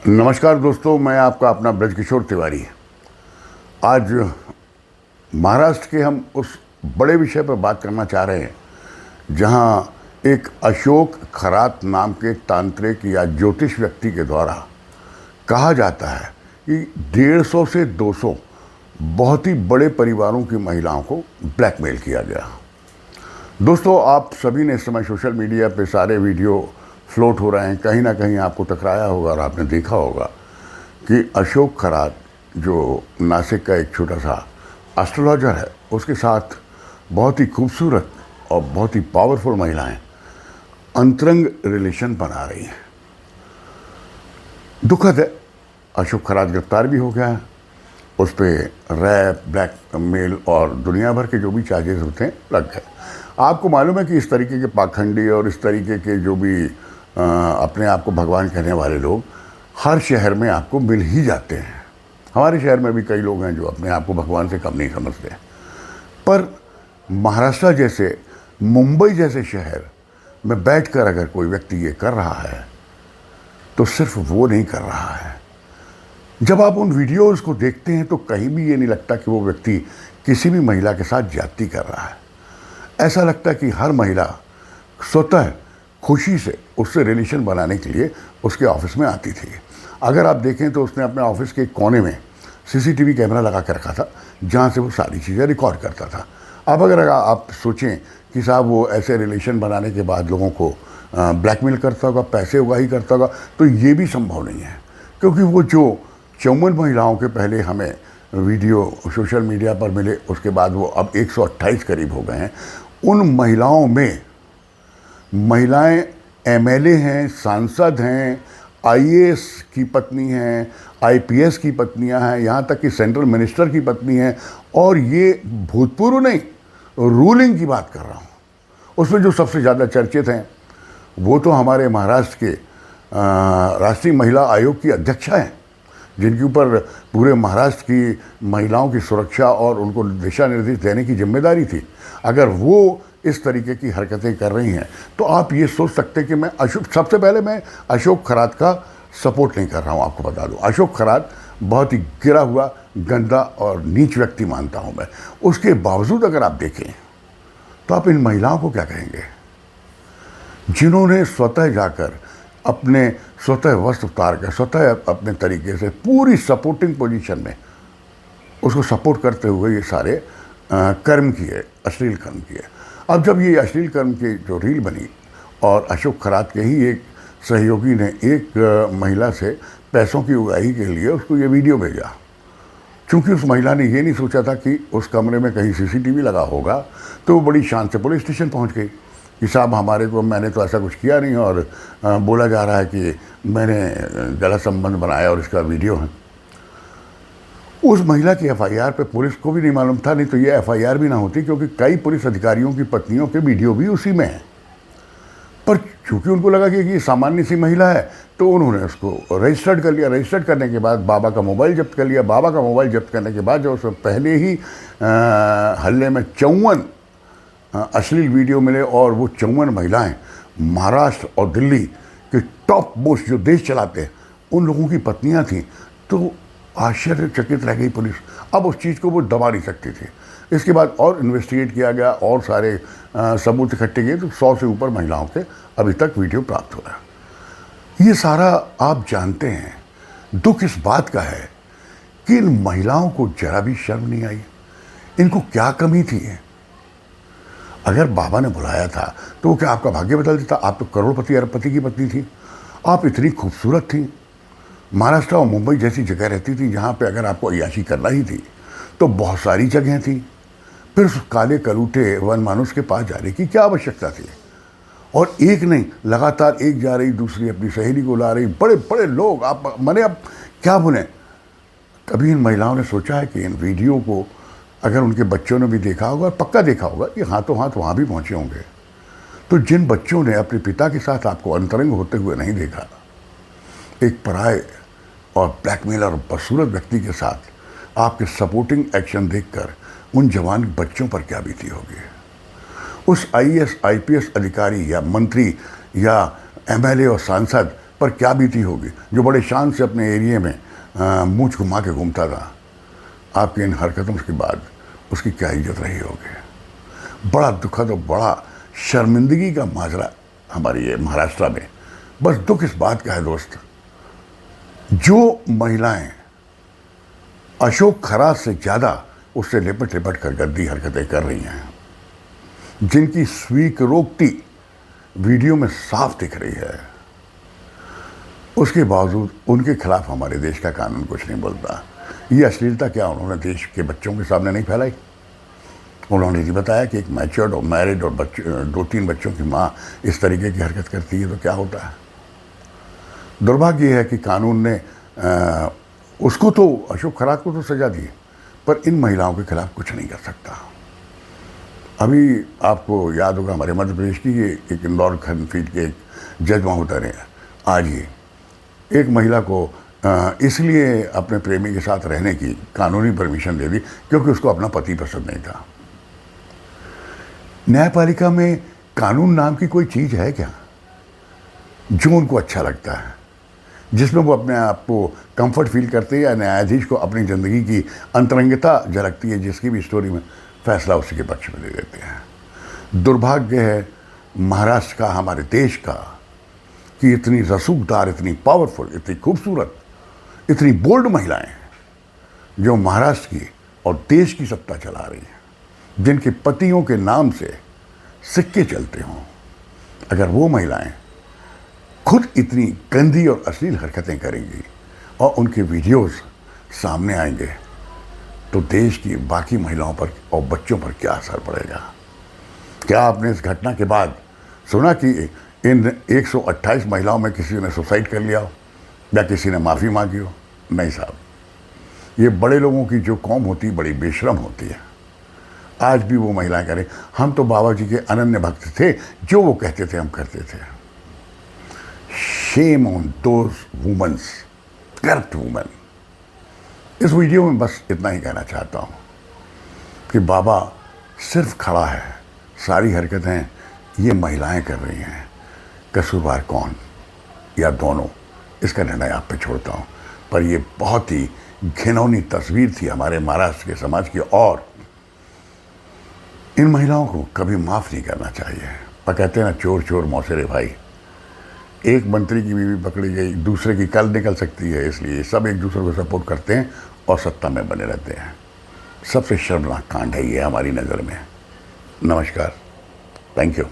नमस्कार दोस्तों, मैं आपका अपना ब्रजकिशोर तिवारी। आज महाराष्ट्र के हम उस बड़े विषय पर बात करना चाह रहे हैं जहां एक अशोक खरात नाम के तांत्रिक या ज्योतिष व्यक्ति के द्वारा कहा जाता है कि 150 से 200 बहुत ही बड़े परिवारों की महिलाओं को ब्लैकमेल किया गया। दोस्तों, आप सभी ने इस समय सोशल मीडिया पे सारे वीडियो फ्लोट हो रहे हैं, कहीं ना कहीं आपको टकराया होगा और आपने देखा होगा कि अशोक खरात जो नासिक का एक छोटा सा एस्ट्रोलॉजर है, उसके साथ बहुत ही खूबसूरत और बहुत ही पावरफुल महिलाएं अंतरंग रिलेशन बना रही हैं। दुखद है, अशोक खरात गिरफ्तार भी हो गया है। उस पर रैप, ब्लैकमेल और दुनिया भर के जो भी चार्जेस होते हैं लग गए। आपको मालूम है कि इस तरीके के पाखंडी और इस तरीके के जो भी अपने आप को भगवान कहने वाले लोग हर शहर में आपको मिल ही जाते हैं। हमारे शहर में भी कई लोग हैं जो अपने आप को भगवान से कम नहीं समझते। पर महाराष्ट्र जैसे, मुंबई जैसे शहर में बैठकर अगर कोई व्यक्ति ये कर रहा है तो सिर्फ वो नहीं कर रहा है। जब आप उन वीडियोज़ को देखते हैं तो कहीं भी ये नहीं लगता कि वो व्यक्ति किसी भी महिला के साथ ज्यादती कर रहा है। ऐसा लगता है कि हर महिला स्वतः खुशी से उससे रिलेशन बनाने के लिए उसके ऑफिस में आती थी। अगर आप देखें तो उसने अपने ऑफिस के कोने में सीसीटीवी कैमरा लगा कर रखा था जहाँ से वो सारी चीज़ें रिकॉर्ड करता था। अब अगर आप सोचें कि साहब वो ऐसे रिलेशन बनाने के बाद लोगों को ब्लैकमेल करता होगा, पैसे उगाही करता होगा, तो ये भी संभव नहीं है। क्योंकि वो जो 54 महिलाओं के पहले हमें वीडियो सोशल मीडिया पर मिले, उसके बाद वो अब 128 करीब हो गए हैं। उन महिलाओं में महिलाएं एमएलए हैं, सांसद हैं, आईएएस की पत्नी हैं, आईपीएस की पत्नियां हैं, यहाँ तक कि सेंट्रल मिनिस्टर की पत्नी हैं। और ये भूतपूर्व नहीं, रूलिंग की बात कर रहा हूँ। उसमें जो सबसे ज़्यादा चर्चित हैं वो तो हमारे महाराष्ट्र के राष्ट्रीय महिला आयोग की अध्यक्षा हैं, जिनके ऊपर पूरे महाराष्ट्र की महिलाओं की सुरक्षा और उनको दिशा निर्देश देने की जिम्मेदारी थी। अगर वो इस तरीके की हरकतें कर रही हैं तो आप ये सोच सकते हैं कि मैं सबसे पहले मैं अशोक खरात का सपोर्ट नहीं कर रहा हूँ। आपको बता दूँ, अशोक खरात बहुत ही गिरा हुआ, गंदा और नीच व्यक्ति मानता हूँ मैं। उसके बावजूद अगर आप देखें तो आप इन महिलाओं को क्या कहेंगे जिन्होंने स्वतः जाकर अपने स्वतः वस्त्र उतार कर स्वतः अपने तरीके से पूरी सपोर्टिंग पोजीशन में उसको सपोर्ट करते हुए ये सारे कर्म किए, अश्लील कर्म किए। अब जब ये अश्लील कर्म की जो रील बनी और अशोक खरात के ही एक सहयोगी ने एक महिला से पैसों की उगाही के लिए उसको ये वीडियो भेजा, चूँकि उस महिला ने ये नहीं सोचा था कि उस कमरे में कहीं सीसीटीवी लगा होगा, तो वो बड़ी शान से पुलिस स्टेशन पहुँच गई कि साहब मैंने तो ऐसा कुछ किया नहीं और बोला जा रहा है कि मैंने गलत संबंध बनाया और इसका वीडियो है। उस महिला की एफआईआर पे पुलिस को भी नहीं मालूम था, नहीं तो ये एफआईआर भी ना होती, क्योंकि कई पुलिस अधिकारियों की पत्नियों के वीडियो भी उसी में हैं। पर चूंकि उनको लगा कि ये सामान्य सी महिला है तो उन्होंने उसको रजिस्टर्ड कर लिया। रजिस्टर्ड करने के बाद बाबा का मोबाइल जब्त कर लिया। बाबा का मोबाइल जब्त करने के बाद जो उसमें पहले ही हल्ले में 54 अश्लील वीडियो मिले और वो 54 महिलाएं महाराष्ट्र और दिल्ली के टॉप मोस्ट जो देश चलाते हैं उन लोगों की पत्नियां थीं, तो आश्चर्यचकित रह गई पुलिस। अब उस चीज़ को वो दबा नहीं सकती थी। इसके बाद और इन्वेस्टिगेट किया गया और सारे सबूत इकट्ठे किए तो 100 से ऊपर महिलाओं के अभी तक वीडियो प्राप्त हो रहा है। ये सारा आप जानते हैं। दुख इस बात का है कि इन महिलाओं को जरा भी शर्म नहीं आई। इनको क्या कमी थी? अगर बाबा ने बुलाया था तो वो क्या आपका भाग्य बदल देता? आप तो करोड़पति अरबपति की पत्नी थी, आप इतनी खूबसूरत थी, महाराष्ट्र और मुंबई जैसी जगह रहती थी जहाँ पे अगर आपको अय्याशी करना ही थी तो बहुत सारी जगह थी। फिर उस काले कलूटे वन मानुष के पास जाने की क्या आवश्यकता थी? और एक नहीं, लगातार एक जा रही, दूसरी अपनी सहेली को ला रही, बड़े बड़े लोग। आप मैंने अब क्या बोले, कभी इन महिलाओं ने सोचा है कि इन वीडियो को अगर उनके बच्चों ने भी देखा होगा, पक्का देखा होगा, ये हाथों हाथ वहाँ भी पहुँचे होंगे। तो जिन बच्चों ने अपने पिता के साथ आपको अंतरंग होते हुए नहीं देखा, एक पराये और ब्लैकमेलर और बदसूरत व्यक्ति के साथ आपके सपोर्टिंग एक्शन देखकर उन जवान बच्चों पर क्या बीती होगी? उस आईएएस आईपीएस अधिकारी या मंत्री या एमएलए और सांसद पर क्या बीती होगी, जो बड़े शान से अपने एरिया में मूंछ घुमा के घूमता था। आपकी इन हरकतों के बाद उसकी क्या इज्जत रही होगी। बड़ा दुखद और बड़ा शर्मिंदगी का माजरा हमारी ये महाराष्ट्र में। बस दुख इस बात का है दोस्त, जो महिलाएं अशोक खरात से ज़्यादा उससे लिपट लिपट कर गंदी हरकतें कर रही हैं, जिनकी स्वीकारोक्ति वीडियो में साफ दिख रही है, उसके बावजूद उनके खिलाफ हमारे देश का कानून कुछ नहीं बोलता। ये अश्लीलता क्या उन्होंने देश के बच्चों के सामने नहीं फैलाई? उन्होंने ये बताया कि एक मैच्योर्ड और मैरिड और 2-3 बच्चों की माँ इस तरीके की हरकत करती है तो क्या होता है। दुर्भाग्य है कि कानून ने उसको तो, अशोक खरात को तो सजा दी, पर इन महिलाओं के खिलाफ कुछ नहीं कर सकता। अभी आपको याद होगा हमारे मध्य प्रदेश की एक इंदौर खंडपीठ के एक जज महोदय ने आज ही एक महिला को इसलिए अपने प्रेमी के साथ रहने की कानूनी परमिशन दे दी क्योंकि उसको अपना पति पसंद नहीं था। न्यायपालिका में कानून नाम की कोई चीज़ है क्या जो उनको अच्छा लगता है, जिसमें वो अपने आप को कंफर्ट फील करते हैं, या न्यायाधीश को अपनी ज़िंदगी की अंतरंगता झलकती है जिसकी भी स्टोरी में फैसला उसी के पक्ष में दे देते हैं। दुर्भाग्य है महाराष्ट्र का, हमारे देश का, कि इतनी रसूखदार, इतनी पावरफुल, इतनी खूबसूरत, इतनी बोल्ड महिलाएं जो महाराष्ट्र की और देश की सत्ता चला रही हैं, जिनके पतियों के नाम से सिक्के चलते हों, अगर वो महिलाएं खुद इतनी गंदी और अश्लील हरकतें करेंगी और उनके वीडियोस सामने आएंगे तो देश की बाकी महिलाओं पर और बच्चों पर क्या असर पड़ेगा। क्या आपने इस घटना के बाद सुना कि इन 128 महिलाओं में किसी ने सुसाइड कर लिया हो या किसी ने माफ़ी मांगी हो? नहीं साहब, ये बड़े लोगों की जो कौम होती है बड़ी बेशरम होती है। आज भी वो महिलाएं करें, हम तो बाबा जी के अनन्य भक्त थे, जो वो कहते थे हम करते थे। Shame on those womens, corrupt women. इस वीडियो में बस इतना ही कहना चाहता हूँ कि बाबा सिर्फ खड़ा है, सारी हरकतें ये महिलाएं कर रही हैं। कसूरवार कौन या दोनों, इसका निर्णय आप पे छोड़ता हूँ, पर ये बहुत ही घिनौनी तस्वीर थी हमारे महाराष्ट्र के समाज की, और इन महिलाओं को कभी माफ़ नहीं करना चाहिए। पर कहते हैं ना, चोर चोर मौसेरे भाई। एक मंत्री की बीवी पकड़ी गई, दूसरे की कल निकल सकती है, इसलिए सब एक दूसरे को सपोर्ट करते हैं और सत्ता में बने रहते हैं। सबसे शर्मनाक कांड है ये हमारी नज़र में। नमस्कार, थैंक यू।